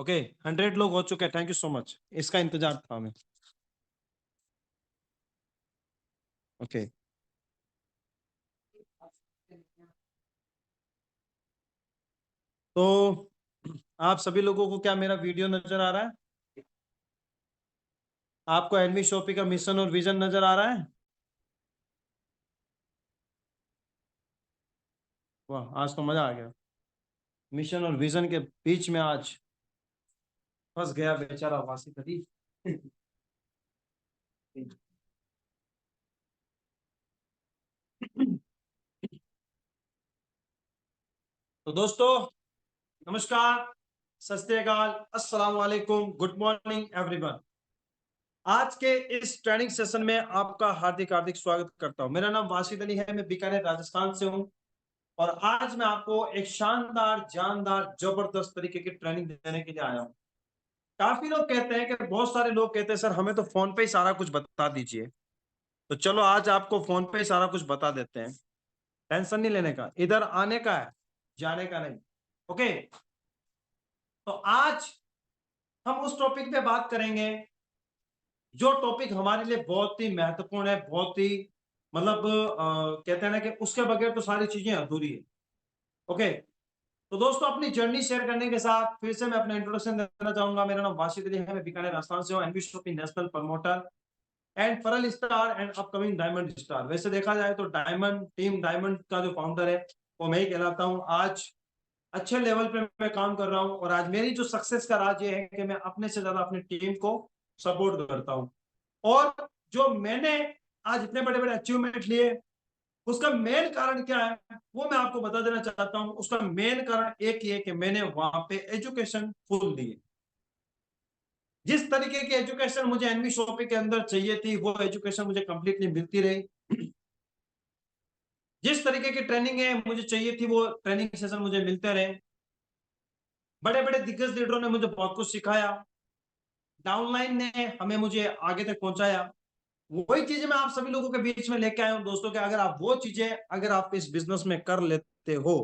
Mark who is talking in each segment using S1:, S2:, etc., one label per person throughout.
S1: Okay 100 लोग हो चुके हैं, थैंक यू सो मच, इसका इंतजार था हमें। ओके तो आप सभी लोगों को क्या मेरा वीडियो नजर आ रहा है? आपको एनवी शॉपी का मिशन और विजन नजर आ रहा है? वाह, आज तो मजा आ गया। मिशन और विजन के बीच में आज फंस गया बेचारा वासी कदी। तो दोस्तों, नमस्कार, सत श्री अकाल, अस्सलाम वालेकुम, गुड मॉर्निंग एवरीवन। आज के इस ट्रेनिंग सेशन में आपका हार्दिक हार्दिक स्वागत करता हूं। मेरा नाम वासिद अली है, मैं बीकानेर राजस्थान से हूं और आज मैं आपको एक शानदार, जानदार, जबरदस्त तरीके की ट्रेनिंग देने के लिए आया हूं। काफी लोग कहते हैं कि बहुत सारे लोग कहते हैं सर हमें तो फोन पे ही सारा कुछ बता दीजिए। तो चलो आज आपको फोन पे ही सारा कुछ बता देते हैं। टेंशन नहीं लेने का, इधर आने का है, जाने का नहीं। ओके, तो आज हम उस टॉपिक पे बात करेंगे जो टॉपिक हमारे लिए बहुत ही महत्वपूर्ण है, बहुत ही मतलब कहते हैं ना कि उसके बगैर तो सारी चीजें अधूरी है। ओके, तो दोस्तों अपनी जर्नी शेयर करने के साथ फिर से मैं अपना इंट्रोडक्शन देना चाहूंगा। मेरा नाम वाशिद अली है, मैं बीकानेर राजस्थान से हूँ, NV shoppe national promoter and pearl star and upcoming diamond star. वैसे देखा जाए तो डायमंड टीम डायमंड का जो फाउंडर है वो मैं ही कहलाता हूँ। आज अच्छे लेवल पे मैं काम कर रहा हूँ और आज मेरी जो सक्सेस का राज ये है कि मैं अपने से ज्यादा अपनी टीम को सपोर्ट करता हूँ। और जो मैंने आज इतने बड़े बड़े अचीवमेंट लिए उसका मेन कारण क्या है वो मैं आपको बता देना चाहता हूं। उसका मेन कारण एक ही है कि मैंने वहां पे एजुकेशन फुल दी। जिस तरीके की एजुकेशन मुझे एनवी शॉपी के अंदर चाहिए थी वो एजुकेशन मुझे कंप्लीटली मिलती रही। जिस तरीके की ट्रेनिंग है मुझे चाहिए थी वो ट्रेनिंग सेशन मुझे मिलते रहे। बड़े बड़े दिग्गज लीडरों ने मुझे बहुत कुछ सिखाया, डाउनलाइन ने हमें मुझे आगे तक पहुंचाया। वही चीजें मैं आप सभी लोगों के बीच में लेके आया हूं दोस्तों कि अगर आप वो चीजें अगर आप इस बिजनेस में कर लेते हो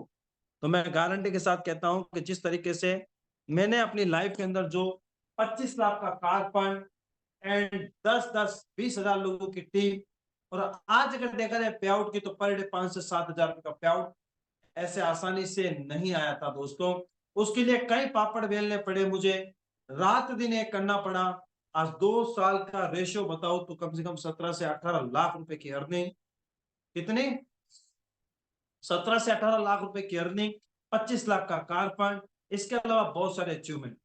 S1: तो मैं गारंटी के साथ कहता हूं कि जिस तरीके से मैंने अपनी लाइफ के अंदर जो 25 लाख का कार फंड एंड 10-10 20 हजार लोगों की टीम और आज अगर देखा जाए पे आउट की तो पर डे 5 से 7 हजार रुपए का पे आउट ऐसे आसानी से नहीं आया था दोस्तों। उसके लिए कई पापड़ बेलने पड़े मुझे, रात दिन एक करना पड़ा। आज 2 साल का रेशियो बताओ तो कम से कम 17 से 18 लाख रुपए की अर्निंग। कितनी? 17 से 18 लाख रुपए की अर्निंग, 25 लाख का कार फंड, इसके अलावा बहुत सारे अचीवमेंट।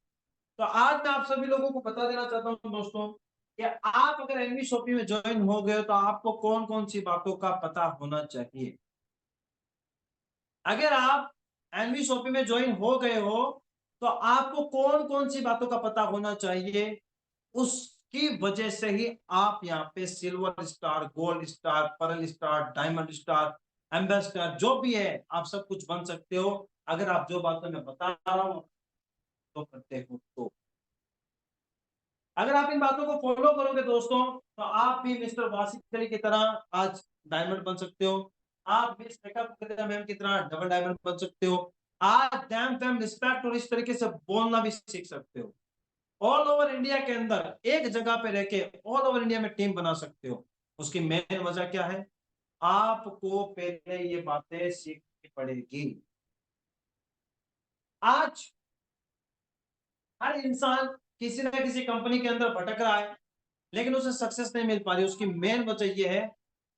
S1: तो आज मैं आप सभी लोगों को बता देना चाहता हूं दोस्तों कि आप अगर एनवी शॉपी में ज्वाइन हो गए तो आपको कौन कौन सी बातों का पता होना चाहिए। अगर आप एनवी शॉपी में ज्वाइन हो गए हो तो आपको कौन कौन सी बातों का पता होना चाहिए। उसकी वजह से ही आप यहाँ पे silver star, gold star, pearl star, diamond star, ambassador जो भी है आप सब कुछ बन सकते हो अगर आप जो बातें मैं बता रहा हूँ तो करते हो। तो अगर आप इन बातों को फॉलो करोगे दोस्तों तो आप भी मिस्टर वासिफ अली की तरह आज डायमंड बन सकते हो। आप मिस मेकअप मैम की तरह डबल डायमंड बन सकते हो। आज डैम फैम रिस्पेक्ट और इस तरीके से बोलना भी सीख सकते हो। ऑल ओवर इंडिया के अंदर एक जगह पे रह के ऑल ओवर इंडिया में टीम बना सकते हो। उसकी मेन वजह क्या है? आपको पहले ये बातें सीखनी पड़ेगी। आज हर इंसान किसी ना किसी कंपनी के अंदर भटक रहा है लेकिन उसे सक्सेस नहीं मिल पा रही। उसकी मेन वजह यह है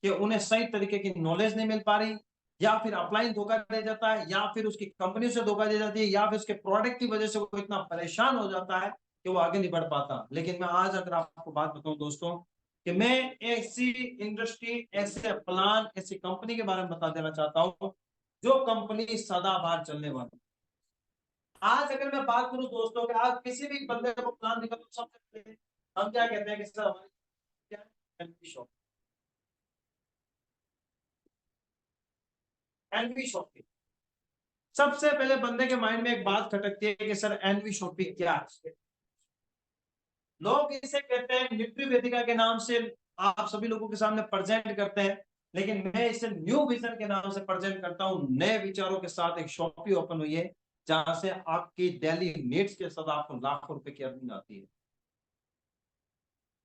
S1: कि उन्हें सही तरीके की नॉलेज नहीं मिल पा रही, या फिर अपलाइन धोखा दे जाता है, या फिर उसकी कंपनी से धोखा दे जाती है, या फिर उसके प्रोडक्ट की वजह से वो इतना परेशान हो जाता है कि वो आगे नहीं बढ़ पाता। लेकिन मैं आज अगर आपको बात बताऊं दोस्तों कि मैं ऐसी इंडस्ट्री, ऐसे प्लान, ऐसी कंपनी के बारे में बता देना चाहता हूं जो कंपनी सदाबहार चलने वाली। आज अगर मैं बात करूं दोस्तों कि आज किसी भी बंदे को प्लान दिखा तो सबसे पहले हम क्या कहते हैं कि सर हमारी क्या एनवी शॉप, एनवी शॉपिंग। सबसे पहले बंदे के माइंड में एक बात खटकती है कि सर एनवी शॉपिंग क्या है। लोग इसे कहते हैं न्यूट्री वेदिका के नाम से आप सभी लोगों के सामने प्रेजेंट करते हैं, लेकिन मैं इसे न्यू विजन के नाम से प्रेजेंट करता हूं। नए विचारों के साथ एक शॉपी ओपन हुई है जहां से आपकी डेली नीड्स के साथ आपको लाखों रुपए की अर्निंग आती है।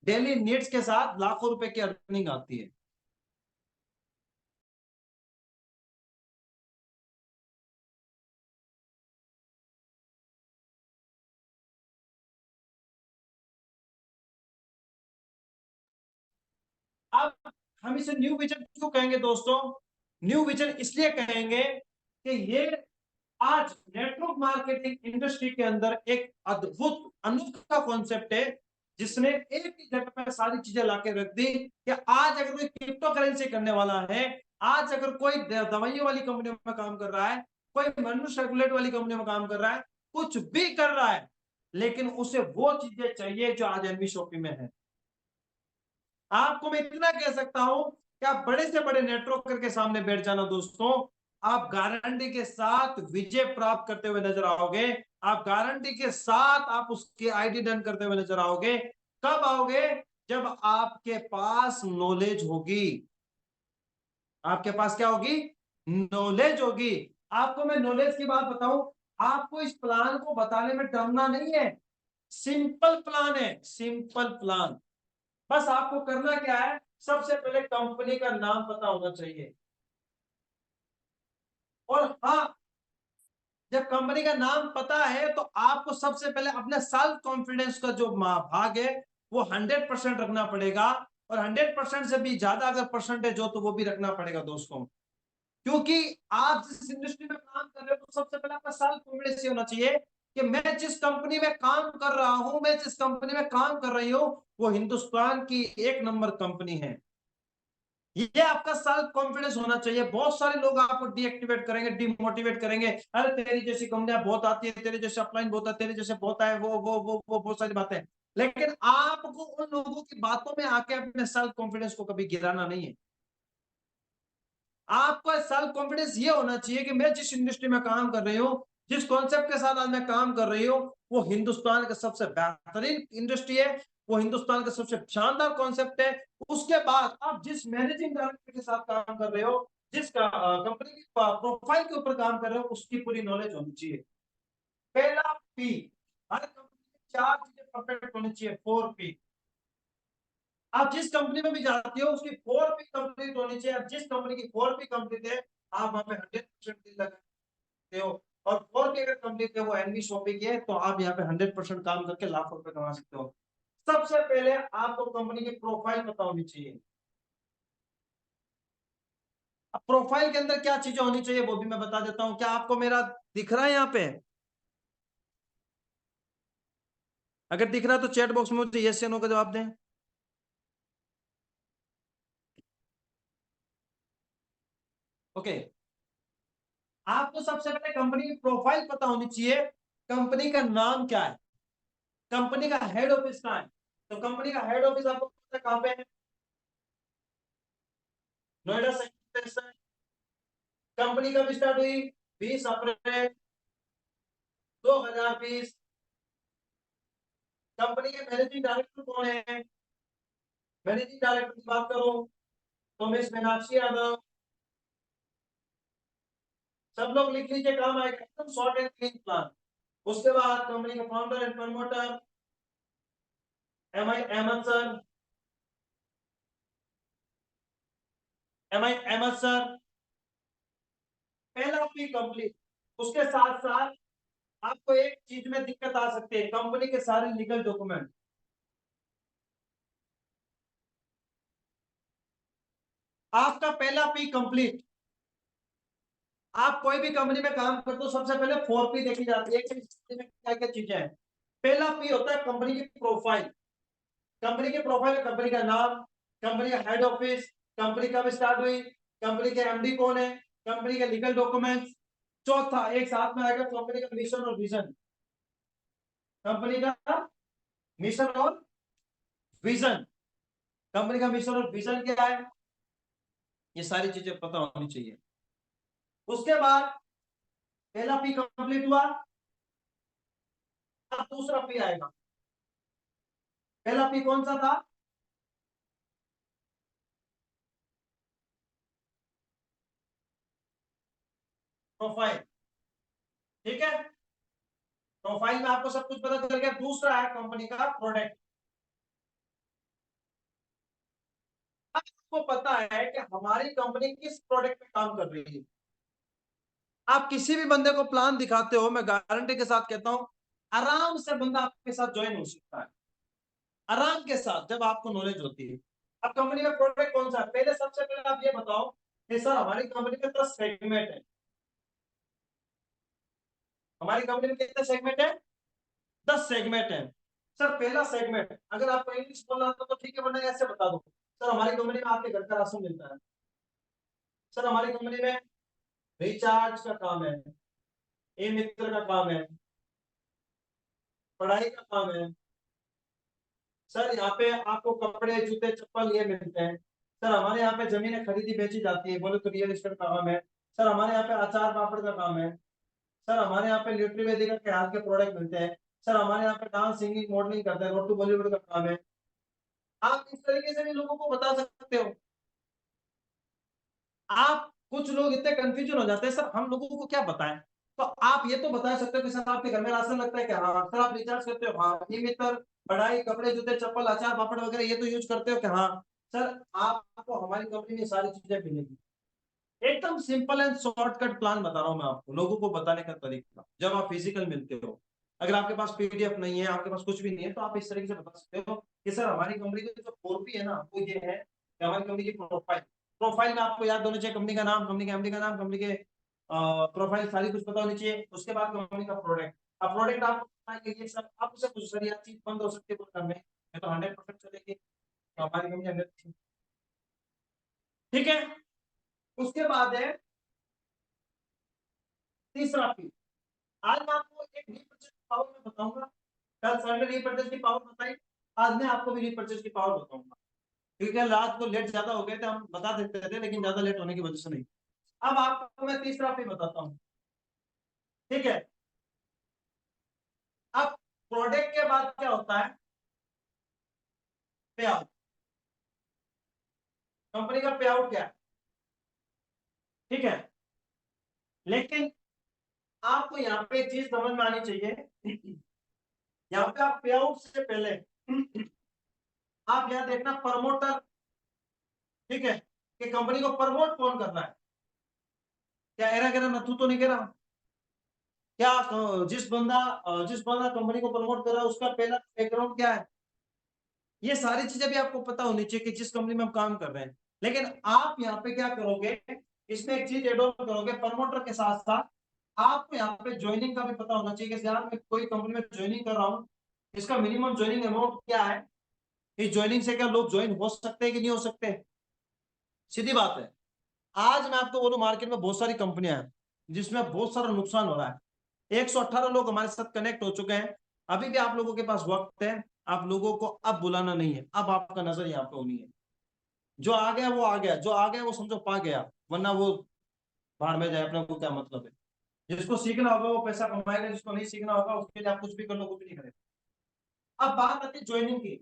S1: डेली नीड्स के साथ लाखों रुपए की अर्निंग आती है। अब हम इसे न्यू विजन क्यों कहेंगे दोस्तों? न्यू विजन इसलिए कहेंगे कि ये आज नेटवर्क मार्केटिंग इंडस्ट्री के अंदर एक अद्भुत अनोखा कॉन्सेप्ट है, जिसने एक ही जगह पर सारी चीजें लाके रख दी कि आज अगर कोई क्रिप्टो करेंसी करने वाला है, आज अगर कोई दवाइयों वाली कंपनी में काम कर रहा है, कोई मनुष्य रेगुलेट वाली कंपनी में काम कर रहा है, कुछ भी कर रहा है, लेकिन उसे वो चीजें चाहिए जो आज एनवी शॉपी में है। आपको मैं इतना कह सकता हूं कि आप बड़े से बड़े नेटवर्कर के सामने बैठ जाना दोस्तों, आप गारंटी के साथ विजय प्राप्त करते हुए नजर आओगे। आप गारंटी के साथ आप उसकी आईडी डन करते हुए नजर आओगे। कब आओगे? जब आपके पास नॉलेज होगी। आपके पास क्या होगी? नॉलेज होगी। आपको मैं नॉलेज की बात बताऊं, आपको इस प्लान को बताने में डरना नहीं है। सिंपल प्लान है, सिंपल प्लान। बस आपको करना क्या है, सबसे पहले कंपनी का नाम पता होना चाहिए। और हाँ, जब कंपनी का नाम पता है तो आपको सबसे पहले अपने सेल्फ कॉन्फिडेंस का जो भाग है वो 100% रखना पड़ेगा। और 100% से भी ज्यादा अगर परसेंटेज हो तो वो भी रखना पड़ेगा दोस्तों। क्योंकि आप जिस इंडस्ट्री में काम कर रहे हो तो सबसे पहले आपका सेल्फ कॉन्फिडेंस होना चाहिए कि मैं जिस कंपनी में काम कर रहा हूं, मैं जिस कंपनी में काम कर रही हूं, वो हिंदुस्तान की एक नंबर कंपनी है। ये आपका सेल्फ कॉन्फिडेंस होना चाहिए। बहुत सारे लोग आपको डीएक्टिवेट करेंगे, डिमोटिवेट करेंगे, अरे तेरी जैसी कंपनियां बहुत आती है, तेरे जैसे अपलाइन बहुत है, तेरे जैसे बहुत है, वो बहुत सारी बातें। लेकिन आपको उन लोगों की बातों में आके अपने सेल्फ कॉन्फिडेंस को कभी गिराना नहीं है। आपका सेल्फ कॉन्फिडेंस ये होना चाहिए कि मैं जिस इंडस्ट्री में काम कर रही हूँ, जिस कॉन्सेप्ट के साथ आज मैं काम कर रही हूँ, वो हिंदुस्तान का सबसे बेहतरीन इंडस्ट्री है, वो हिंदुस्तान का सबसे शानदार कॉन्सेप्ट है। उसके बाद आप जिस मैनेजिंग डायरेक्टर के साथ काम कर रहे हो, जिस कंपनी की प्रोफाइल के ऊपर काम कर रहे हो, उसकी पूरी नॉलेज होनी चाहिए। पहला पी, हर कंपनी में चार चीजें परफेक्ट होनी चाहिए, 4 पी। आप जिस कंपनी में भी जाती हो उसकी 4 पी कंप्लीट होनी चाहिए। आप जिस कंपनी की 4 पी कंप्लीट है, आप वहां पे 100% दिल लगाते हो। और 4 पी अगर कंप्लीट है, वो एनवी शॉपिंग की है, तो आप यहाँ पे 100% काम करके लाखों रुपए कमा सकते हो। सबसे पहले आपको कंपनी की प्रोफाइल पता होनी चाहिए। अब प्रोफाइल के अंदर क्या चीजें होनी चाहिए वो भी मैं बता देता हूँ। क्या आपको मेरा दिख रहा है यहाँ पे? अगर दिख रहा है तो चैट बॉक्स में मुझे यस या नो का जवाब दें। ओके, आपको सबसे पहले कंपनी की प्रोफाइल पता होनी चाहिए। कंपनी का नाम क्या है, कंपनी का हेड ऑफिस कहाँ है। तो कंपनी का हेड ऑफिस आपको पता है कहाँ पे है? नोएडा सेंट्रल है। कंपनी कब स्टार्ट हुई? 20 अप्रैल 2020। कंपनी के मैनेजिंग डायरेक्टर कौन है? मैनेजिंग डायरेक्टर की बात करो तो मिस मीनाक्षी यादव। सब लोग लिख लीजिए, काम आएगा एकदम शॉर्ट एंड क्लीन प्लान। उसके बाद कंपनी का founder and promoter M I Ahmed sir. M I Ahmed sir, पहला पी कंप्लीट। उसके साथ साथ आपको एक चीज में दिक्कत आ सकती है, कंपनी के सारे लीगल डॉक्यूमेंट। आपका पहला पी कंप्लीट। आप कोई भी कंपनी में काम करते हो सबसे पहले 4 पी देखी जाती है कि क्या क्या चीजें हैं। पहला पी होता है कंपनी की प्रोफाइल। कंपनी के प्रोफाइल में कंपनी का नाम, कंपनी का हेड ऑफिस, कंपनी कब स्टार्ट हुई, कंपनी के एमडी कौन है, कंपनी के लीगल डॉक्यूमेंट्स। चौथा एक साथ में आएगा कंपनी का मिशन और विजन। कंपनी का मिशन और विजन, कंपनी का मिशन और विजन क्या है, ये सारी चीजें पता होनी चाहिए। उसके बाद पहला पी कंप्लीट हुआ। अब दूसरा पी आएगा। पहला पी कौन सा था? प्रोफाइल। ठीक है, प्रोफाइल में आपको सब कुछ पता चल गया। दूसरा है कंपनी का प्रोडक्ट। आपको पता है कि हमारी कंपनी किस प्रोडक्ट पे काम कर रही है। आप किसी भी बंदे को प्लान दिखाते हो, मैं गारंटी के साथ कहता हूं आराम से बंदा आपके साथ ज्वाइन हो सकता है, आराम के साथ, जब आपको नॉलेज होती है। अब कंपनी का प्रोडक्ट कौन सा है, पहले सबसे पहले आप ये बताओ कि सर हमारी कंपनी में 10 सेगमेंट है। हमारी कंपनी में कितने सेगमेंट है? 10 सेगमेंट है। सर पहला सेगमेंट, अगर आपको इंग्लिश बोलना था तो ठीक है, वरना ऐसे बता दो, सर हमारी कंपनी में आपके घर का राशन मिलता है। सर हमारी कंपनी में रिचार्ज का काम है, ई मित्र का काम है, पढ़ाई का काम है। सर यहाँ पे आपको कपड़े जूते चप्पल ये मिलते हैं। सर हमारे यहाँ पे जमीनें खरीदी बेची जाती है, बोले तो रियल एस्टेट का काम है। सर हमारे यहाँ पे अचार पापड़ का काम है। सर हमारे यहाँ पे न्यूट्री वेदिका के हाथ के प्रोडक्ट मिलते हैं। सर हमारे यहाँ पे डांस सिंगिंग मॉडलिंग करते हैं, रोड टू बॉलीवुड का काम है। आप इस तरीके से भी लोगों को बता सकते हो। आप कुछ लोग इतने कंफ्यूजन हो जाते हैं, सर हम लोगों को क्या बताएं। तो आप ये तो बता सकते हो कि सर आपके घर में राशन लगता है क्या? हाँ। सर आप रिचार्ज करते हो? हाँ। ई मित्र, पढ़ाई, कपड़े जूते चप्पल अचार पापड़ वगैरह ये तो यूज करते हो क्या? हाँ। सर आपको हमारी कंपनी में सारी चीजें मिलेगी। एकदम सिंपल एंड शॉर्टकट प्लान बता रहा हूं मैं आपको, लोगों को बताने का तरीका। जब आप फिजिकल मिलते हो, अगर आपके पास पीडीएफ नहीं है, आपके पास कुछ भी नहीं है, तो आप इस तरीके से बता सकते हो कि सर हमारी कंपनी की जो 4P है ना, वो ये है कि हमारी कंपनी की प्रोफाइल। प्रोफाइल में आपको याद होना चाहिए कंपनी का नाम, कंपनी के एमडी का नाम, कंपनी के प्रोफाइल सारी कुछ पता होनी चाहिए। उसके बाद कंपनी का प्रोडक्ट। अब प्रोडक्ट आपको पता है कि ये सब आप उसे पूछ, सर यह चीज बंद हो सकती है प्रोग्राम में, ये तो 100% चलेगी, तो हमारी कंपनी 100%। ठीक है। उसके बाद है तीसरा पी। आज मैं आपको एक रीपर्चेज की पावर में बताऊंगा। कल सर ने रीपर्चेज की पावर बताई, आज मैं आपको भी रीपर्चेज की पावर बताऊंगा। क्योंकि कल रात को लेट ज्यादा हो गए थे, हम बता देते थे, लेकिन ज्यादा लेट होने की वजह से नहीं। अब आपको मैं तीसरा पे बताता हूँ। ठीक है। अब प्रोडक्ट के बाद क्या होता है? पे आउट। कंपनी का पे आउट क्या है? ठीक है। लेकिन आपको यहाँ पे एक चीज समझ में आनी चाहिए। यहाँ पे आप पे आउट से पहले आप यहाँ देखना प्रमोटर। ठीक है, कि कंपनी को प्रमोट कौन कर रहा है? क्या एरा गेरा नथु तो नहीं कह रहा? क्या जिस बंदा कंपनी को प्रमोट कर रहा है उसका पहला बैकग्राउंड क्या है? ये सारी चीजें भी आपको पता होनी चाहिए कि जिस कंपनी में हम काम कर रहे हैं। लेकिन आप यहाँ पे क्या करोगे, इसमें एक चीज एड ऑन करोगे प्रमोटर के साथ साथ। आपको यहाँ पे ज्वाइनिंग का भी पता होना चाहिए कि यार मैं कोई कंपनी में ज्वाइनिंग कर रहा हूँ, इसका मिनिमम ज्वाइनिंग अमाउंट क्या है, इस ज्वाइनिंग से क्या लोग ज्वाइन हो सकते हैं कि नहीं हो सकते। सीधी बात है। आज मैं आपको बोलूं, मार्केट में बहुत सारी कंपनियां हैं जिसमें बहुत सारा नुकसान हो रहा है। 118 लोग हमारे साथ कनेक्ट हो चुके हैं। अभी भी आप लोगों के पास वक्त है, आप लोगों को अब बुलाना नहीं है, अब आपका नजर यहाँ पे होनी है। जो आ गया वो आ गया, जो आ गया वो समझो पा गया, वरना वो भाड़ में जाए, अपने को क्या मतलब है। जिसको सीखना होगा वो पैसा कमाएगा, जिसको नहीं सीखना होगा उसके लिए आप कुछ भी कर लो, कुछ नहीं करेगा। अब बात आती है ज्वाइनिंग की,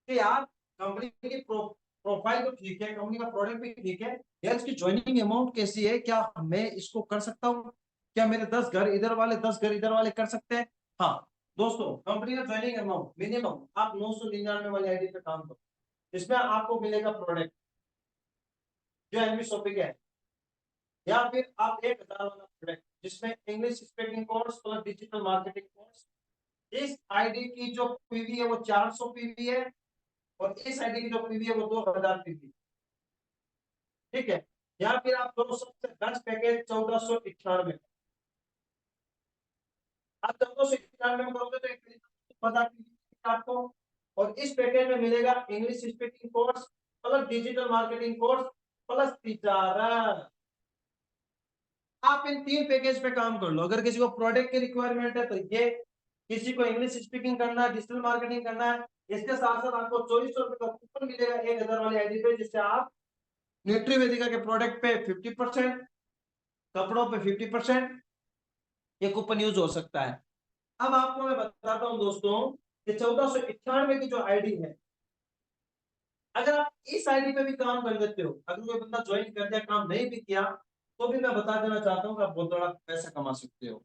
S1: कि यार कंपनी की प्रोफाइल तो ठीक है, कंपनी का प्रोडक्ट भी ठीक है, यार इसकी ज्वाइनिंग अमाउंट कैसी है, क्या मैं इसको कर सकता हूँ? क्या मेरे 10 घर इधर वाले 10 घर इधर वाले कर सकते हैं? हाँ दोस्तों, कंपनी का ज्वाइनिंग अमाउंट मिनिमम आप 999 वाली आईडी पे काम करो। इसमें आपको मिलेगा प्रोडक्ट जो एमबी शॉपिंग है, या फिर आप 1000 वाला प्रोडक्ट जिसमें English speaking course plus digital marketing course. इस आईडी की जो पीवी है वो 400 पीवी है, और इस आईडी की जो पीवी है वो 2000 पीवी। ठीक है। या फिर आप 210 पैकेज 1498। आप 1498 में करोगे तो एक पता आपको, और इस पैकेज में मिलेगा English speaking course plus digital marketing course plus तिजारत। आप इन 3 पैकेज पे काम कर लो। अगर किसी को प्रोडक्ट की रिक्वायरमेंट है तो ये, किसी को इंग्लिश स्पीकिंग करना है, डिजिटल मार्केटिंग करना है, इसके साथ साथ आपको 2400 रुपए का कूपन मिलेगा 1000 वाली आईडी पे, जिससे आप न्यूट्री वेदिका के प्रोडक्ट पे 50%, कपड़ों पे 50% ये कूपन यूज हो सकता है। अब आपको मैं बताता हूं दोस्तों कि 1491 की जो आईडी है, अगर आप इस आईडी पे भी काम कर लेते हो, अगर कोई बंदा ज्वाइन कर दिया काम नहीं भी किया, तो भी मैं बता देना चाहता हूँ कि आप बहुत बड़ा पैसा कमा सकते हो।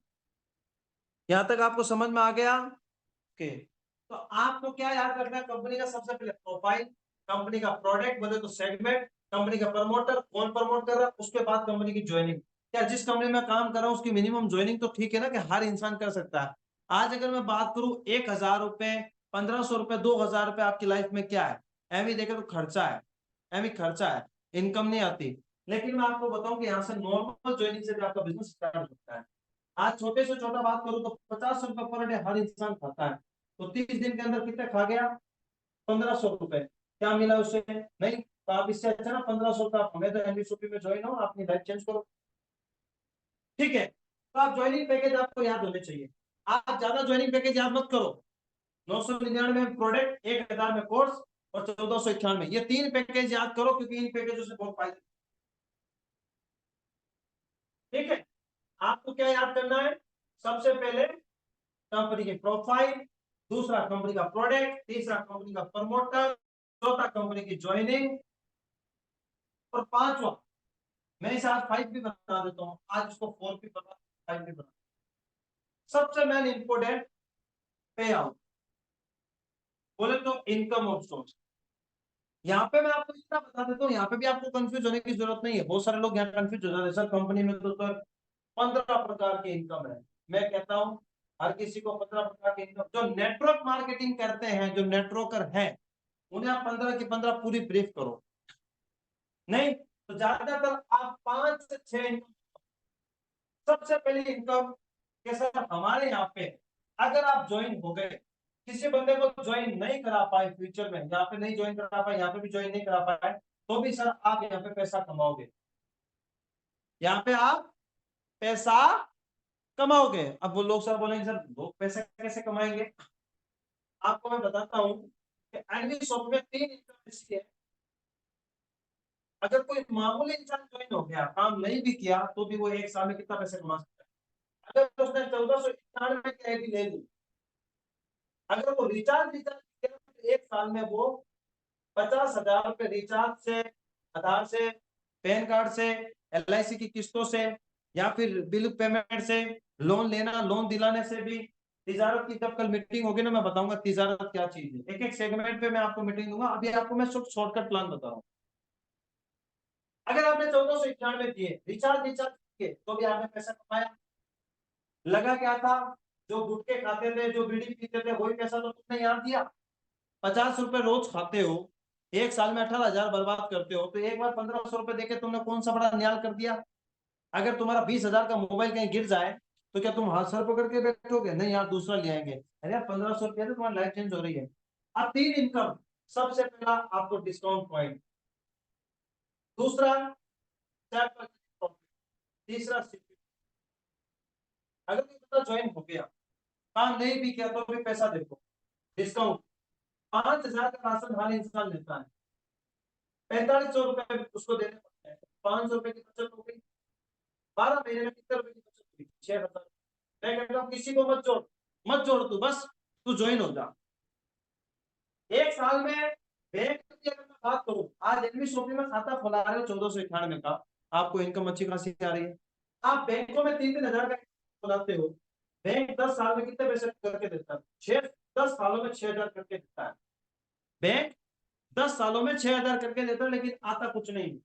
S1: यहां तक आपको समझ में आ गया? ओके, तो आपको क्या याद रखना है? कंपनी का सबसे पहले प्रोफाइल, कंपनी का प्रोडक्ट बोले तो सेगमेंट, कंपनी का प्रमोटर कौन प्रमोट कर रहा है, उसके बाद कंपनी की ज्वाइनिंग। क्या जिस कंपनी में काम कर रहा हूँ उसकी मिनिमम ज्वाइनिंग तो ठीक है ना, कि हर इंसान कर सकता है। आज अगर मैं बात करूं 1,000 रुपए, 1,500 रुपए, 2,000 रुपए आपकी लाइफ में क्या है? एम देखे तो खर्चा है, एम खर्चा है, इनकम नहीं आती। लेकिन मैं आपको बताऊं कि यहाँ से नॉर्मल ज्वाइनिंग से भी आपका बिजनेस स्टार्ट हो सकता है। आज छोटे से छोटा बात करूं तो 50 रुपए पर डे हर इंसान खाता है, तो 30 दिन के अंदर कितने खा गया? 1,500 रुपए। क्या मिला उससे? नहीं। तो आप इससे अच्छा ना 1,500 का हमें तो एमबीसीपी में ज्वाइन हो, अपनी लाइफ चेंज करो। ठीक है, तो आप ज्वाइनिंग पैकेज आपको याद होने चाहिए। आप ज्यादा ज्वाइनिंग पैकेज याद मत करो। 999 में प्रोडक्ट, 1,000 में कोर्स, और 1,491 ये 3 पैकेज याद करो, क्योंकि इन पैकेजों से बहुत फायदे। ठीक है, आपको क्या याद करना है? सबसे पहले कंपनी की प्रोफाइल, दूसरा कंपनी का प्रोडक्ट, तीसरा कंपनी का प्रमोटर, चौथा कंपनी की ज्वाइनिंग, और पांचवा, मैं इसे आज 5 भी बता देता हूं, आज इसको 4 भी बता, 5 भी बता। सबसे मेन इंपोर्टेंट पे आउट, बोले तो इनकम ऑफ सोर्स। यहाँ पे मैं आपको इतना बता देता हूँ, यहाँ पे भी आपको कंफ्यूज होने की जरूरत नहीं है। बहुत सारे लोग यहाँ कंफ्यूज हो जाते हैं, सर कंपनी में तो सर 15 प्रकार की इनकम है। मैं कहता हूँ हर किसी को 15 प्रकार की इनकम, जो नेटवर्क मार्केटिंग करते हैं, जो नेटवर्कर हैं, उन्हें आप 15 की 15 पूरी ब्रीफ करो। नहीं तो ज्यादातर आप 5 से 6 इनकम। सबसे पहली इनकम के सर हमारे यहाँ पे, अगर आप ज्वाइन हो गए, किसी बंदे को ज्वाइन नहीं करा पाए, फ्यूचर में यहाँ पे नहीं ज्वाइन करा पाए, यहाँ पे भी ज्वाइन नहीं करा पाए, तो भी सर आप यहाँ पे पैसा कमाओगे। यहाँ पे आप पैसा कमाओगे। अब वो लोग सर बोलेंगे सर लोग पैसा कैसे कमाएंगे? आपको मैं बताता हूँ कि एनवी शॉप में 3 इनकम ऐसी है। अगर कोई मामूली इंसान ज्वाइन हो गया, काम नहीं भी किया, तो भी वो 1 साल में कितना पैसा कमा सकता है? अगर उसने 1491 की आईडी ले ली, अगर वो रिचार्ज रिचार्ज किया, तो 1 साल में वो 50,000 रुपए रिचार्ज से, आधार से, पैन कार्ड से, LIC की किस्तों से, या फिर बिल पेमेंट से, लोन लेना, लोन दिलाने से भी। तिजारत की जब कल मीटिंग होगी ना, मैं बताऊंगा तिजारत क्या चीज है, एक एक सेगमेंट पे मैं आपको मीटिंग दूंगा। अभी आपको मैं शॉर्टकट प्लान बता रहा हूँ। अगर आपने 1491 दिए रिचार्ज रिचार्ज किए, तो भी आपने पैसा कमाया। लगा क्या था? जो गुटखे खाते थे, जो बीड़ी पीते थे, वही पैसा तो तुमने यहाँ दिया। 50 रुपए रोज खाते हो, 1 साल में 18,000 बर्बाद करते हो, तो एक बार 1,500 रुपए देके तुमने कौन सा बड़ा न्याय कर दिया? अगर तुम्हारा 20,000 का मोबाइल कहीं गिर जाए, तो क्या तुम हाथ सर पकड़ के बैठोगे? नहीं यार, दूसरा ले आएंगे। अरे यार 1,500 रुपया से तुम्हारी लाइफ चेंज हो रही है। अब 3 इनकम। सबसे पहला आपको डिस्काउंट पॉइंट, दूसरा चैट, तीसरा CP। अगर कोई बंदा ज्वाइन हो गया, काम नहीं भी किया, तो भी पैसा देखो, डिस्काउंट। 5,000 का राशन हर इंसान लेता है, 4,500 रुपए उसको देने पड़ते हैं, 500 रुपए की बचत हो गई। 12 महीने में कितने रुपए की बचत हुई? 6,000। मैं कहता हूँ किसी को मत जोड़, मत जोड़, तू बस तू ज्वाइन हो जा। 1 साल में बैंक की अगर मैं बात करूं, आज एनवी शॉपिंग में खाता खुला रहे हो 1,491 का, आपको इनकम अच्छी खासी आ रही है। आप बैंकों में 3-3 हजार का खुलाते हो, बैंक 10 साल में कितने पैसे करके देता है? 10 सालों में 6,000 करके देता है बैंक। 10 सालों में 6,000 करके देता है, लेकिन आता कुछ नहीं।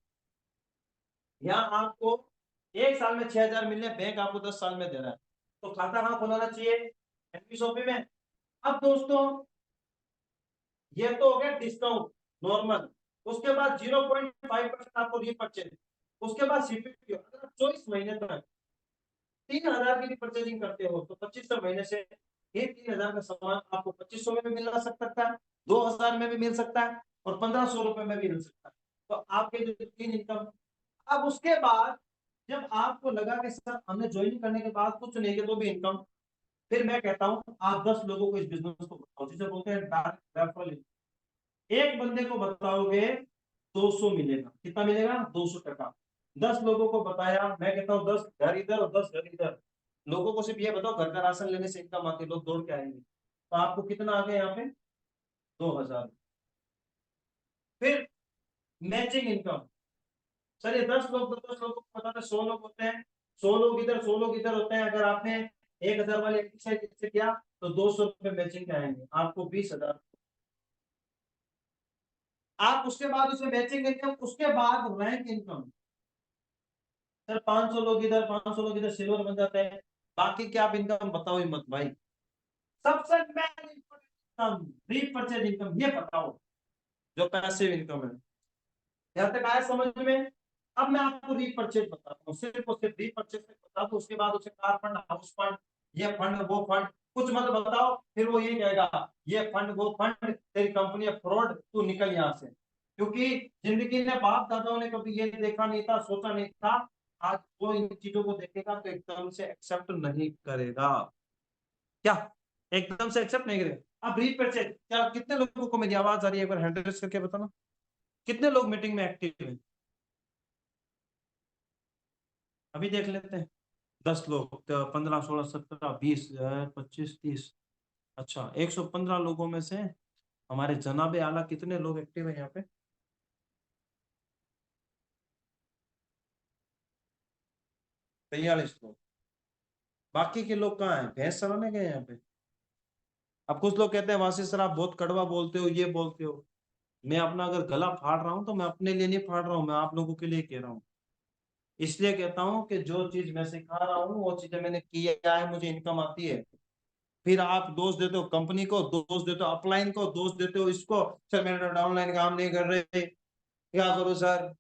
S1: यहाँ आपको 1 साल में 6,000 मिलने, बैंक आपको 10 साल में दे रहा है। तो खाता कहाँ खुलाना चाहिए? एनपीएसओपी में। अब दोस्तों, ये तो हो गया डिस्काउंट नॉर्मल। उसके बाद 0.5% आपको रीपरचेज। उसके बाद सीपीपी, अगर आप 24 महीने तक 3,000 की भी परचेजिंग करते हो, तो 25वें महीने से ये 3,000 का सामान आपको 2500 में भी मिल सकता है, 2,000 में भी मिल सकता है, और 1,500 रुपए में भी मिल सकता है। तो आपके जो 3 इनकम। अब उसके बाद जब आपको लगा कि सर हमने ज्वाइन करने के बाद कुछ नहीं किया तो भी इनकम, फिर मैं कहता हूँ आप 10 लोगों को इस बिजनेस को बताओ, जिसे बोलते हैं डायरेक्ट रेफरल। एक बंदे को बताओगे 200 मिलेगा, कितना मिलेगा? 200 टका। 10 लोगों को बताया, मैं कहता हूँ 10 घर इधर और 10 घर इधर। लोगों को सिर्फ ये बताओ घर का राशन लेने से इनकम आती है, लोग दौड़ के आएंगे। तो आपको कितना आ गया यहाँ पे? 2,000। फिर मैचिंग इनकम। सर ये 10 लोग, 10 लोगों को बताते 100 लोग होते हैं, 100 लोग इधर 100 लोग इधर होते हैं। अगर आपने 1000 वाले एक्सरसाइज से किया तो 200 रुपए मैचिंग के आएंगे, आपको 20,000। आप उसके बाद उसे मैचिंग इनकम, उसके बाद रैंक इनकम। सर 500 लोग इधर, 500 लोग इधर सिल्वर बन जाते हैं, बाकी क्या आप इनकम बताओ ही मत भाई। सबसे मेन इनकम रीपरचेज इनकम, ये बताओ जो पैसिव इनकम है। यहाँ तक आया समझ में? अब मैं आपको रीपरचेज बताता हूँ, सिर्फ और सिर्फ रीपरचेज बता दो, उसके बाद उसे कार फंड, हाउस फंड, ये फंड वो फंड कुछ मत बताओ, फिर वो ये कहेगा ये फंड वो फंड, तेरी कंपनी फ्रॉड, तू निकल यहाँ से। क्योंकि जिंदगी में बाप दादाओं ने कभी ये देखा नहीं था, सोचा नहीं था, आज वो इन चीजों को देखेगा तो एकदम से एक्सेप्ट नहीं करेगा। क्या एकदम से एक्सेप्ट नहीं करेगा? अब रीपरचेज क्या, कितने लोगों को मेरी आवाज आ रही है? एक बार हैंड रेस करके बताना, कितने लोग मीटिंग में एक्टिव हैं? अभी देख लेते हैं। 10 लोग, तो 15, 16, 17, 20, 25, 30। अच्छा, 115 लोगों में से हमारे जनाबे आला कितने लोग एक्टिव है यहाँ पे? 43 लोग। बाकी के लोग कहाँ हैं? भैंस चराने गए यहाँ पे। अब कुछ लोग कहते हैं वासी सर आप बहुत कड़वा बोलते हो, ये बोलते हो। मैं अपना अगर गला फाड़ रहा हूं तो मैं अपने लिए नहीं फाड़ रहा हूँ, मैं आप लोगों के लिए कह रहा हूँ। इसलिए कहता हूँ कि जो चीज मैं सिखा रहा हूँ वो चीजें मैंने किया है, मुझे इनकम आती है। फिर आप दोष देते हो कंपनी को, दोष देते हो अपलाइन को, दोष देते हो इसको, सर मेरा डाउनलाइन काम नहीं कर रहे, क्या करूं सर,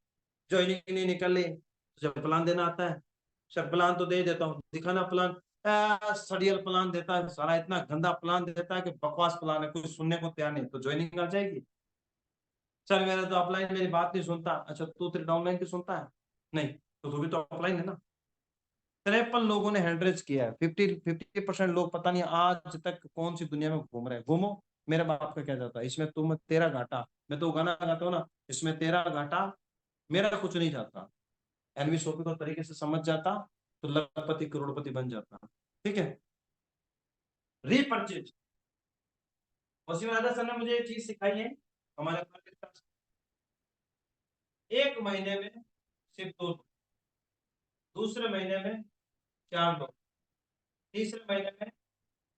S1: ज्वाइनिंग नहीं निकल रही। जब प्लान देना आता है, सर प्लान तो दे देता हूँ, दिखाना प्लान। सड़ियल प्लान देता है सारा, इतना गंदा प्लान देता है कि बकवास प्लान है, कुछ सुनने को तैयार नहीं, तो ज्वाइनिंग आ जाएगी। सर मेरा तो अपलाइन मेरी बात नहीं सुनता, अच्छा तू तेरे डाउनलाइन की सुनता है? नहीं, तो तू भी तो अपलाइन है ना। 53 लोगों ने हैंड रेज किया है, 50% लोग पता नहीं आज तक कौन सी दुनिया में घूम रहे हैं। घूमो, मेरे बाप का क्या जाता है इसमें, तुम तेरा घाटा। मैं तो गाना गाता हूँ ना, इसमें तेरा घाटा मेरा कुछ नहीं जाता। एनवी शोपी को तरीके से समझ जाता तो लखपति करोड़पति बन जाता। ठीक है। रीपरचेज, वसीम राजा सर ने मुझे ये चीज सिखाई है। हमारे एक महीने में सिर्फ 2 लोग, दूसरे महीने में 4 लोग, तीसरे महीने में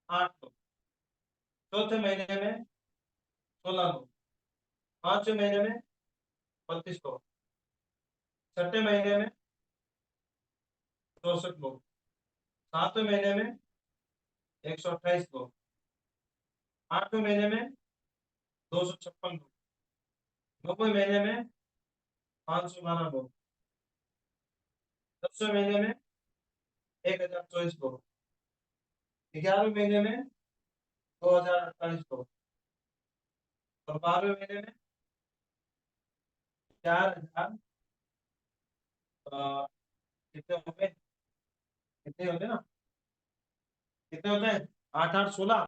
S1: 8 लोग, चौथे महीने में 16 लोग, पांचवें महीने में 32 लोग, छठे महीने में 64 लोग, सातवें महीने में 128 लोग, आठवें महीने में 256 लोग, नौवें महीने में 512 लोग, 10वें महीने में 1024 लोग, 11वें महीने में 2048 लोग, और 12वें महीने में 4000। कितने हो गए? कितने होते हैं ना, कितने होते हैं? 8, 8, 16,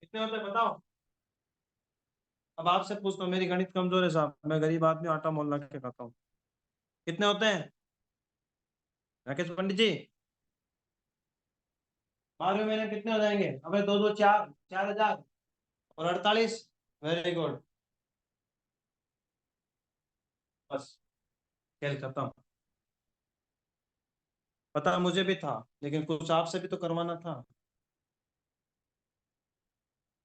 S1: कितने होते हैं बताओ? अब आपसे पूछता हूँ, मेरी गणित कमजोर है साहब, मैं गरीब आदमी आटा मोल के खाता हूँ। कितने होते हैं राकेश पंडित जी? 12वें महीने में कितने हो जाएंगे? अबे दो दो चार, 4000 और 48। वेरी गुड, बस खेल खत्म। पता मुझे भी था, लेकिन कुछ आपसे भी तो करवाना था।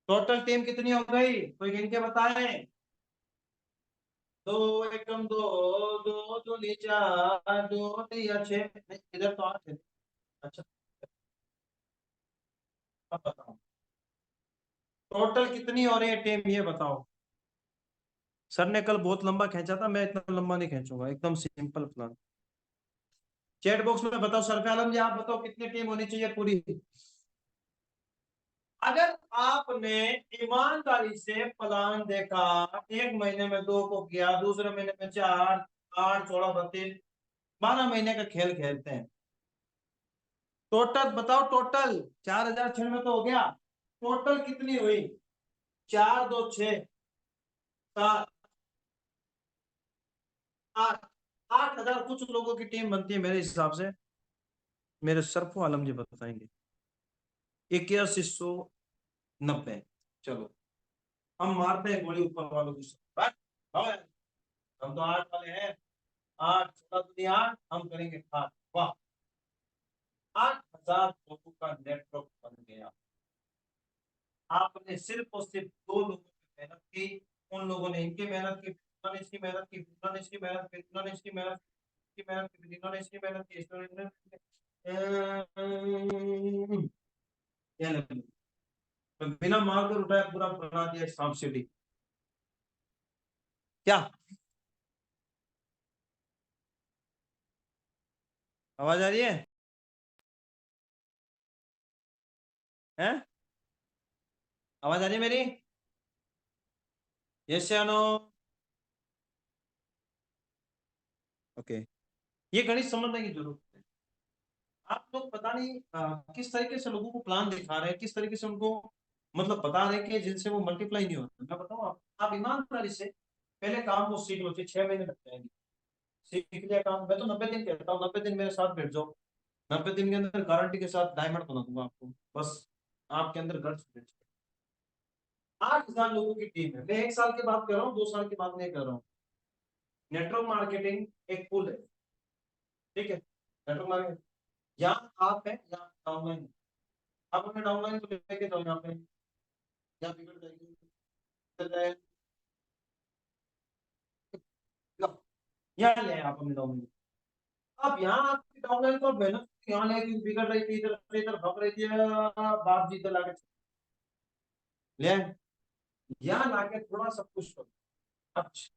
S1: टोटल टीम कितनी हो गई, कोई गिन के बताए? दो एकम दो, दो दूनी चार, दो तिया छह, नहीं, इधर तो 8 है। अच्छा, अब बताओ टोटल कितनी हो रही है टीम, ये बताओ। सर ने कल बहुत लंबा खींचा था, मैं इतना लंबा नहीं खींचूंगा, एकदम सिंपल प्लान। चैट बॉक्स में बताओ, सरफे आलम जी आप बताओ कितनी टीम होनी चाहिए पूरी? अगर आपने ईमानदारी से प्लान देखा, एक महीने में 2 को किया, दूसरे महीने में 4, 8, 16, 32, 12 महीने का खेल खेलते हैं। टोटल बताओ, टोटल 4006 में तो हो गया, टोटल कितनी हुई? 4, 2, 6, 7, 8, 8,000 कुछ लोगों की टीम बनती है मेरे हिसाब से। मेरे सरफो आलम जी बताएंगे। 8190। चलो हम मारते हैं गोली ऊपर वालों की। बस, हाँ, हम तो 8 वाले हैं। 8, 16 दूनी 8, हम करेंगे 8। वाह, 8,000 लोगों का नेटवर्क बन गया। आपने सिर्फ और सिर्फ दो लोगों की मेहनत की। उन लोगों ने इनकी मेहनत की, उन्होंने इसकी मेहनत की, उन्होंने इसकी मेहनत की, उन्होंने इसकी मेहनत की, मेहनत की, इन्होंने इसकी मेहनत की, तो बिना मार कर उठाया पूरा बना दिया सांप सीढ़ी। क्या आवाज आ रही है? हैं? आवाज आ रही है मेरी? यस या नो? ओके। ये गणित समझने की जरूरत है। आप लोग पता नहीं किस तरीके से लोगों को प्लान दिखा रहे हैं, किस तरीके से उनको मतलब बता रहे हैं कि जिनसे वो मल्टीप्लाई नहीं होता। मैं बताऊं आप ईमानदारी से पहले काम को सीख लो, 6 महीने लग जाएंगे। सीख लिया काम, मैं तो 90 दिन कहता हूँ, 90 दिन मेरे साथ बैठ जाओ। 90 दिन के अंदर गारंटी के साथ डायमंड बना दूंगा आपको। बस आपके अंदर गट्स बैठ जाए। 8,000 लोगों की टीम है। मैं 1 साल की बात कर रहा हूँ, 2 साल की बात नहीं कर रहा हूँ। नेटवर्क मार्केटिंग एक पुल है, ठीक है? नेटवर्क मार्केटिंग, यहाँ आप है, यहाँ डाउनलाइन। आप अपने डाउनलाइन को लेके जाओ यहाँ पे, यहाँ बिगड़ जाएगी, बिगड़ जाए, यहाँ ले आप अपने डाउनलाइन। अब यहाँ आपकी डाउनलाइन को मेहनत यहाँ ले बिगड़ रही थी, इधर से इधर भाग रही थी, बाप जी इधर लाके ले आए। यहाँ लाके थोड़ा सब कुछ करो। अच्छा,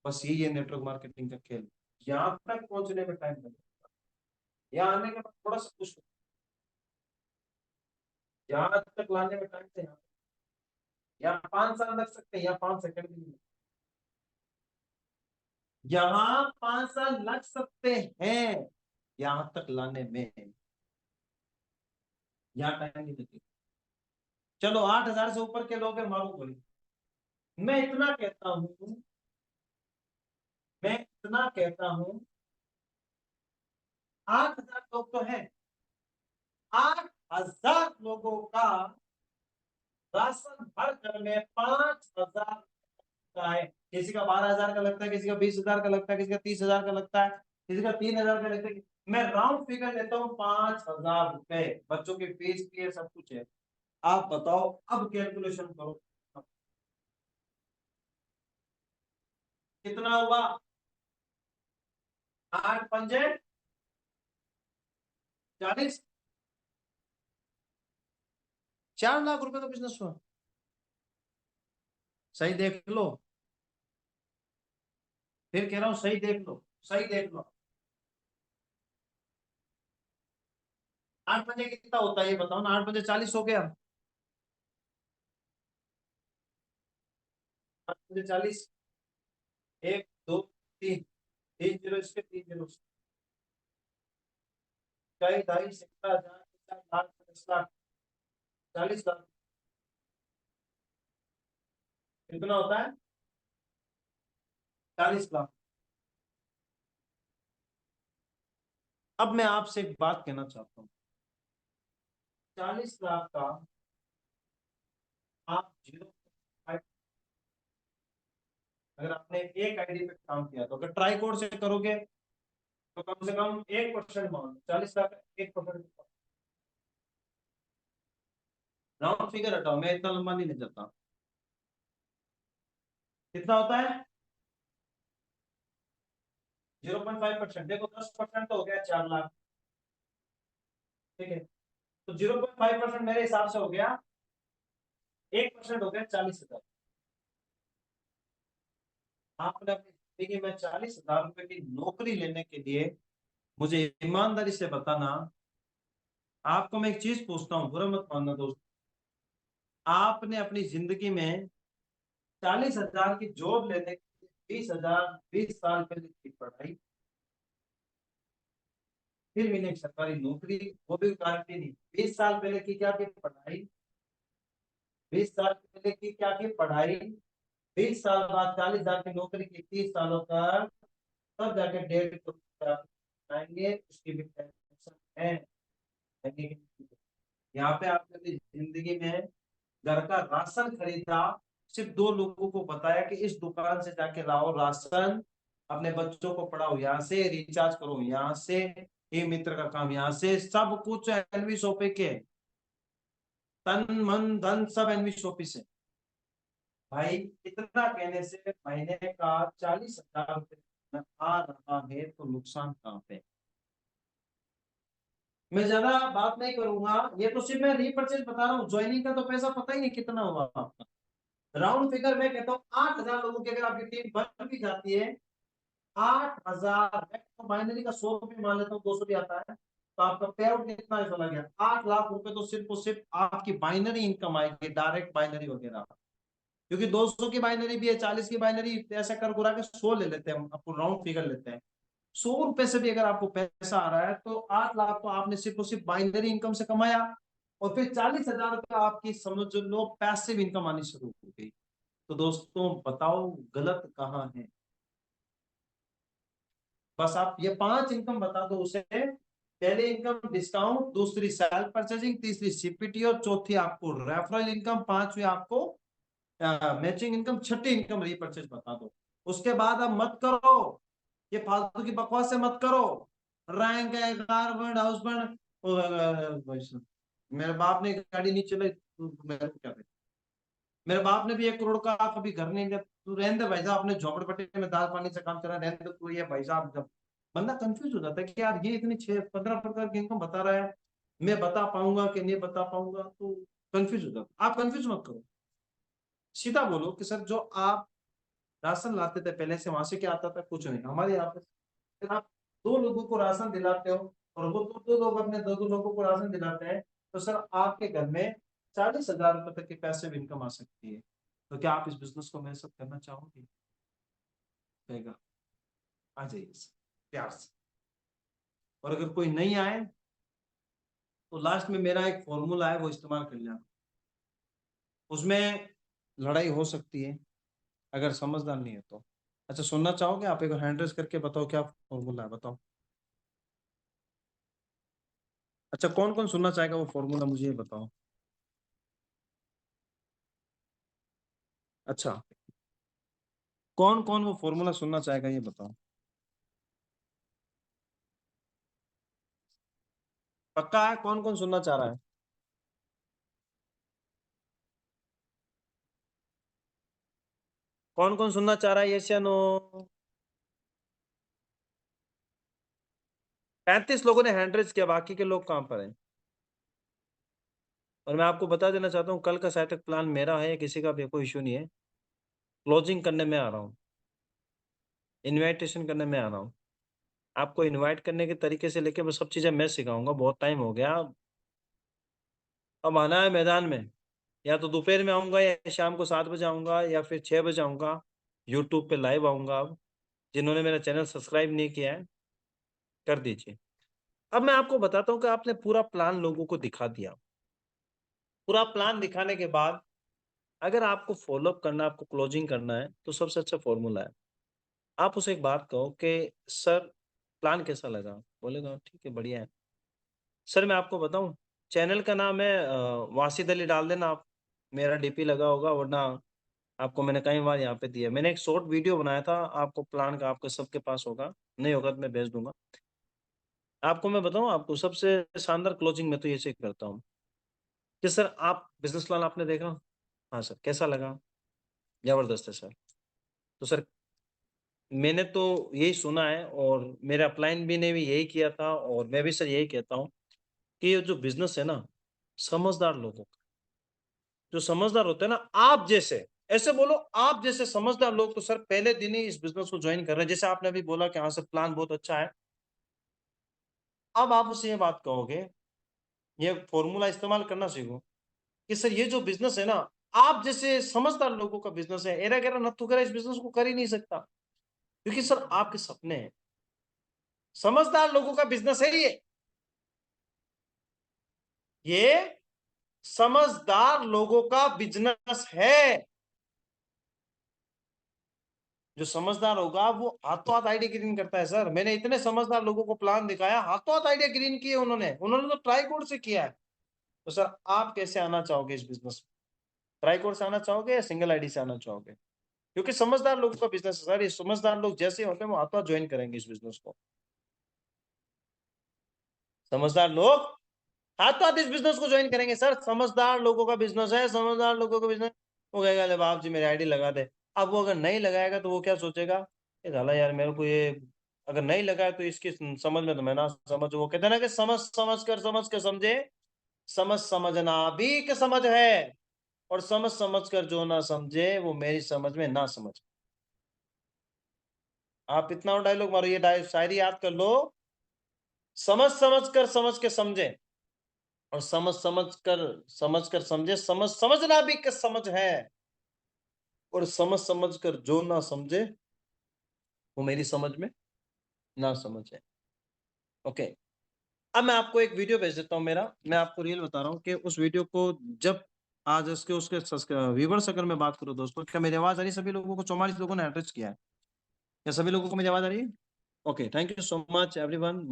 S1: बस यही है नेटवर्क मार्केटिंग का खेल। यहाँ तक पहुंचने में टाइम लगेगा, यहाँ आने के बाद थोड़ा सा कुछ करो। यहाँ तक लाने में टाइम से यहाँ 5 साल लग सकते हैं, यहाँ 5 सेकंड भी नहीं। यहाँ 5 साल लग सकते हैं यहाँ तक लाने में, यहाँ टाइम नहीं लगेगा। चलो 8,000 से ऊपर के लोग हैं, मालूम बोली। मैं इतना कहता हूँ, मैं इतना कहता हूँ, 8,000 लोग तो हैं। 8,000 लोगों का राशन हर घर में 5,000 का है। किसी का 12,000 का लगता है, किसी का 20,000 का लगता है, किसी का 30,000 का लगता है, किसी का 3,000 का लगता है। मैं राउंड फिगर लेता हूँ, 5,000 रुपए बच्चों की फीस की है, सब कुछ है। आप बताओ, अब कैलकुलेशन करो कितना हुआ। 8 पंजे 40, 4 लाख रुपए का बिजनेस हुआ। सही देख लो, फिर कह रहा हूं सही देख लो, सही देख लो। 8 पंजे कितना होता है ये बताओ ना, 8 पंजे 40 हो गया। 8 पंजे 40, 1 2 3, 3 जीरो इसके, 3 जीरो, कई ढाई 17,000, 4 लाख, 10 लाख, 40 लाख, कितना होता है? 40 लाख। अब मैं आपसे एक बात कहना चाहता हूँ, 40 लाख का आप 0.5, अगर आपने एक आईडी पे काम किया तो अगर ट्राई कोड से करोगे तो कम से कम 1% मान, 40 लाख 1%। राउंड फिगर हटाओ, मैं इतना लंबा नहीं ले जाता। कितना होता है? 0.5%। देखो 10% तो हो गया 4 लाख, ठीक है? तो 0.5% मेरे हिसाब से हो गया, 1% हो गया 40,000। आपने अपनी जिंदगी में 40,000 रुपए की नौकरी लेने के लिए मुझे ईमानदारी से बताना। आपको मैं एक चीज पूछता हूँ, बुरा मत मानना दोस्त। आपने अपनी जिंदगी में 40,000 की जॉब लेने के लिए 20,000, 20 साल पहले की पढ़ाई, फिर मिले एक सरकारी नौकरी, वो भी गारंटी नहीं। 20 साल पहले की क्या की पढ़ाई, 20 साल पहले की क्या की पढ़ाई, 20 साल बाद 40,000 की नौकरी की, 30 सालों तक, तब जाके 1.5 करोड़ आएंगे। उसकी भी टेंशन है। यहाँ पे आपने अपनी जिंदगी में घर का राशन खरीदा, सिर्फ 2 लोगों को बताया कि इस दुकान से जाके लाओ राशन, अपने बच्चों को पढ़ाओ यहाँ से, रिचार्ज करो यहाँ से, ये मित्र का काम यहाँ से, सब कुछ एनवी शॉपे के, तन मन धन सब एनवी शॉपी से। भाई इतना कहने से महीने का 40,000 आ रहा है तो नुकसान कहाँ पे। मैं ज्यादा बात नहीं करूंगा, ये तो सिर्फ मैं रीपरचेज बता रहा हूँ, ज्वाइनिंग का तो पैसा पता ही नहीं कितना हुआ आपका। राउंड फिगर मैं कहता हूँ 8,000 लोगों की अगर आपकी टीम बन भी जाती है, 8,000, तो बाइनरी का 100 भी मान लेता हूँ, 200 भी आता है, तो आपका पे आउट कितना चला गया, 8 लाख रुपए तो सिर्फ और सिर्फ आपकी बाइनरी इनकम आएगी, डायरेक्ट बाइनरी वगैरह। क्योंकि 200 की बाइनरी भी है, 40 की बाइनरी, ऐसा कर गुरा के 100 ले लेते हैं हम, आपको राउंड फिगर लेते हैं। 100 रुपए से भी अगर आपको पैसा आ रहा है तो 8 लाख तो आपने सिर्फ और सिर्फ बाइनरी इनकम से कमाया, और फिर 40,000 रुपए आपकी समझ लो पैसिव इनकम आनी शुरू हो गई। तो दोस्तों बताओ गलत कहाँ है। बस आप ये 5 इनकम बता दो उसे, पहले इनकम डिस्काउंट, दूसरी सेल्फ परचेजिंग, तीसरी सीपीटी, और चौथी आपको रेफरल इनकम, पांचवी आपको मैचिंग इनकम, छठी इनकम रीपरचेज बता दो। उसके बाद अब मत करो ये फालतू की बकवास से, मत करो रैंक है, कार बर्ड, हाउस बर्ड। मेरे बाप ने गाड़ी नहीं चलाई, मेरे को क्या, मेरे बाप ने भी 1 करोड़ का कभी घर नहीं लिया, तू रहने दे भाई साहब, अपने झोपड़पट्टी में दाल पानी से काम चला, रहने दे तू ये भाई साहब। जब बंदा कंफ्यूज हो जाता है कि यार ये इतनी 6-15 प्रकार की इनकम बता रहा है, मैं बता पाऊंगा कि नहीं बता पाऊंगा, तो कंफ्यूज हो जाता। आप कंफ्यूज मत करो, सीधा बोलो कि सर जो आप राशन लाते थे पहले से, वहां से क्या आता था, कुछ नहीं, हमारे यहाँ पे फिर आप 2 लोगों को राशन दिलाते हो, और वो 2 लोग अपने 2 लोगों को राशन दिलाते हैं, तो सर आपके घर में 40,000 रुपए तक की पैसे इनकम आ सकती है। तो क्या आप इस बिजनेस को मेरे साथ करना चाहोगे? कहेगा आ जाइए प्यार से। और अगर कोई नहीं आए तो लास्ट में मेरा एक फॉर्मूला है, वो इस्तेमाल कर लेना। उसमें लड़ाई हो सकती है अगर समझदार नहीं है तो। अच्छा सुनना चाहोगे आप? एक बार हैंड रेस करके बताओ क्या फॉर्मूला है, बताओ। अच्छा कौन कौन सुनना चाहेगा वो फॉर्मूला, मुझे ये बताओ। अच्छा कौन कौन वो फॉर्मूला सुनना चाहेगा ये बताओ। पक्का है? कौन कौन सुनना चाह रहा है? कौन कौन सुनना चाह रहा है, यस या नो? 35 लोगों ने हैंड रेस किया, बाकी के लोग कहाँ पर हैं? और मैं आपको बता देना चाहता हूँ, कल का सेटअप प्लान मेरा है, किसी का भी कोई इशू नहीं है। क्लोजिंग करने में आ रहा हूँ, इनविटेशन करने में आ रहा हूँ। आपको इनवाइट करने के तरीके से लेके वो सब चीजें मैं सिखाऊंगा। बहुत टाइम हो गया, अब आना है मैदान में। या तो दोपहर में आऊंगा, या शाम को 7 बजे आऊंगा, या फिर 6 बजे आऊंगा। यूट्यूब पे लाइव आऊंगा। अब जिन्होंने मेरा चैनल सब्सक्राइब नहीं किया है कर दीजिए। अब मैं आपको बताता हूँ कि आपने पूरा प्लान लोगों को दिखा दिया। पूरा प्लान दिखाने के बाद अगर आपको फॉलोअप करना है, आपको क्लोजिंग करना है, तो सबसे अच्छा फॉर्मूला है, आप उसे एक बात कहो कि सर प्लान कैसा लगा? बोलेगा ठीक है बढ़िया है। सर मैं आपको बताऊं, चैनल का नाम है वासिद अली, डाल देना आप, मेरा डीपी लगा होगा, वरना आपको मैंने कई बार यहाँ पे दिया। मैंने एक शॉर्ट वीडियो बनाया था आपको प्लान का, आपके सबके पास होगा, नहीं होगा तो मैं भेज दूंगा आपको। मैं बताऊं आपको सबसे शानदार क्लोजिंग में तो ये चेक करता हूँ कि सर आप बिजनेस प्लान आपने देखा? हाँ सर कैसा लगा? जबरदस्त है सर। तो सर मैंने तो यही सुना है, और मेरे अपलाइन भी ने भी यही किया था, और मैं भी सर यही कहता हूँ कि ये जो बिजनेस है ना, समझदार लोगों का, जो समझदार होते हैं ना, आप जैसे, ऐसे बोलो आप जैसे समझदार लोग, तो सर पहले दिन ही इस बिजनेस को ज्वाइन कर रहे हैं। जैसे आपने अभी बोला कि हाँ सर प्लान बहुत अच्छा है, अब आप उसे ये बात कहोगे, ये फॉर्मूला इस्तेमाल करना सीखो कि सर ये जो बिजनेस है ना, आप जैसे समझदार लोगों का बिजनेस है, एरा गैरा नत्थु करा इस बिजनेस को कर ही नहीं सकता, क्योंकि सर आपके सपने हैं। समझदार लोगों का बिजनेस है ये समझदार लोगों का बिजनेस है। जो समझदार होगा वो हाथों हाथ आइडिया ग्रीन करता है सर। मैंने इतने समझदार लोगों को प्लान दिखाया, हाथों हाथ आइडिया ग्रीन किए उन्होंने, उन्होंने तो ट्राई कोड से किया है। तो सर आप कैसे आना चाहोगे इस बिजनेस में? ट्राई कोड से आना चाहोगे या सिंगल आईडी से आना चाहोगे? क्योंकि समझदार लोगों का बिजनेस है सर, ये समझदार लोग जैसे होते हैं वो हाथों हाथ ज्वाइन करेंगे इस बिजनेस को। समझदार लोग हाथों हाथ इस बिजनेस को ज्वाइन करेंगे सर, समझदार लोगों का बिजनेस है, समझदार लोगों का बिजनेस। वो कहेगा अरे बाप जी मेरी आईडी लगा दे। अब वो अगर नहीं लगाएगा तो वो क्या सोचेगा, ये साला यार मेरे को ये अगर नहीं लगा है तो इसकी समझ में तो मैं ना समझ। वो कहते हैं ना कि समझ कर समझे, समझ समझना भी कि समझ है, और समझ कर जो ना समझे वो मेरी समझ में ना समझ। आप इतना डायलॉग मारो, ये शायरी याद कर लो। समझ कर समझ के समझे, और समझ कर समझे, समझना भी कि समझ है, और समझ कर जो ना समझे वो मेरी समझ में ना समझ है। ओके। अब मैं आपको एक वीडियो भेज देता हूँ मेरा, मैं आपको रियल बता रहा हूँ कि उस वीडियो को जब आज उसके व्यूवर्स अगर मैं बात करूँ दोस्तों, क्या मेरी आवाज आ रही है? सभी लोगों को 44 लोगों ने एड्रेस किया है, क्या सभी लोगों को मेरी आवाज आ रही है? Okay, thank you so much everyone.